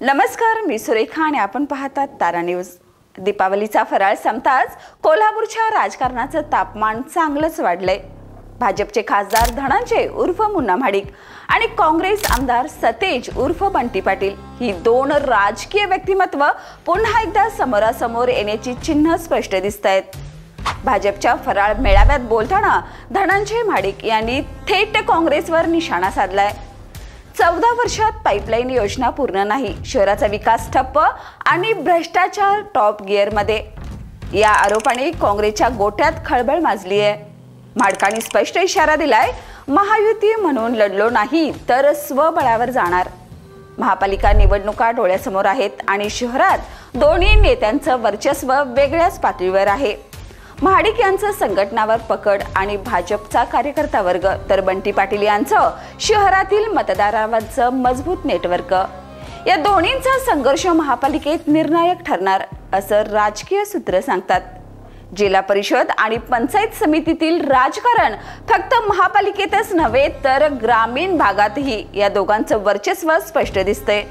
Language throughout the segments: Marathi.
नमस्कार, मी सुरेखा आणि आपण पाहतात तारा न्यूज। दीपावलीचा फराळ संपताच कोल्हापूरच्या राजकारणाचं तापमान चांगलंच वाढलंय। भाजपचे खासदार धनंजय उर्फ मुन्ना महाडिक आणि काँग्रेस आमदार सतेज उर्फ बंटी पाटील ही दोन राजकीय व्यक्तिमत्व पुन्हा एकदा समोरासमोर येण्याची चिन्ह स्पष्ट दिसतायत। भाजपच्या फराळ मेळाव्यात बोलताना धनंजय महाडिक यांनी थेट काँग्रेसवर निशाणा साधलाय। 14 वर्षात पाईपलाईन योजना पूर्ण नाही, शहराचा विकास ठप्प आणि भ्रष्टाचार टॉप गिअरमध्ये, या आरोपाने काँग्रेसच्या गोट्यात खळबळ माजली आहे। महाडिकांनी स्पष्ट इशारा दिलाय, महायुती म्हणून लढलो नाही तर स्वबळावर जाणार। महापालिका निवडणुका डोळ्यासमोर आहेत आणि शहरात दोन्ही नेत्यांचं वर्चस्व वेगळ्याच पातळीवर आहे। महाडिक यांचं संघटनावर पकड आणि भाजपचा कार्यकर्ता वर्ग, तर बंटी पाटील यांचं शहरातील मतदारांवरचं मजबूत नेटवर्क, या दोन्हींचा संघर्ष महापालिकेत निर्णायक ठरणार असं राजकीय सूत्र सांगतात। जिल्हा परिषद आणि पंचायत समितीतील राजकारण फक्त महापालिकेतच नव्हे तर ग्रामीण भागातही या दोघांचं वर्चस्व स्पष्ट दिसतंय।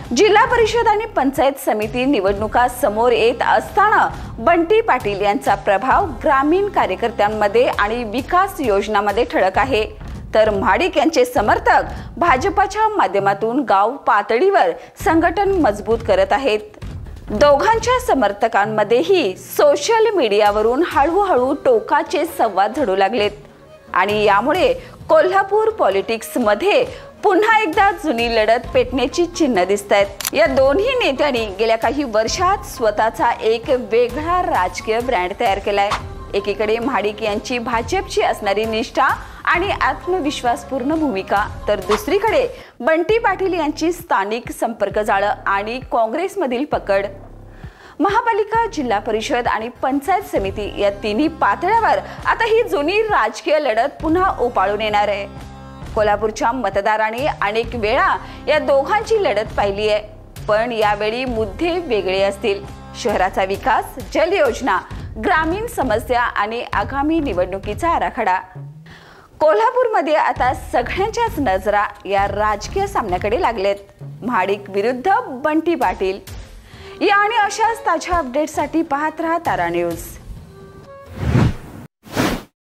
जिल्हा परिषद आणि पंचायत समिती निवडणुका समोर येत असताना बंटी पाटील यांचा प्रभाव ग्रामीण कार्यकर्त्यांमध्ये आणि विकास योजनांमध्ये ठळक आहे, तर महाडिक यांचे समर्थक भाजपच्या माध्यमातून गाव पातळीवर संघटन मजबूत करत आहेत। दोघांच्या समर्थकांमध्येही सोशल मीडियावरून हळूहळू टोकाचे संवाद झडू लागलेत आणि यामुळे कोल्हापूर पॉलिटिक्समध्ये पुन्हा एकदा जुनी लढत पेटण्याची चिन्ह दिसतायत। या दोन्ही नेत्यांनी गेल्या काही वर्षात स्वतःचा एक वेगळा राजकीय ब्रँड तयार केलाय। एकीकडे महाडिक यांची भाजपची असणारी निष्ठा आणि आत्मविश्वासपूर्ण भूमिका, तर दुसरीकडे बंटी पाटील यांची स्थानिक संपर्क जाळं आणि काँग्रेसमधील पकड। महापालिका, जिल्हा परिषद आणि पंचायत समिती या तिन्ही पातळ्यावर आता ही जुनी राजकीय लढत पुन्हा उपाळून येणार आहे। कोल्हापूरच्या मतदारांनी अनेक वेळा या दोघांची लढत पाहिली आहे, पण यावेळी मुद्दे वेगळे असतील। शहराचा विकास, जलयोजना, ग्रामीण समस्या आणि आगामी निवडणुकीचा आराखडा। कोल्हापूरमध्ये आता सगळ्यांच्याच नजरा या राजकीय सामन्याकडे लागलेत, महाडिक विरुद्ध बंटी पाटील। या आणि अशाच ताज्या अपडेट्ससाठी पाहत रहा तारा न्यूज।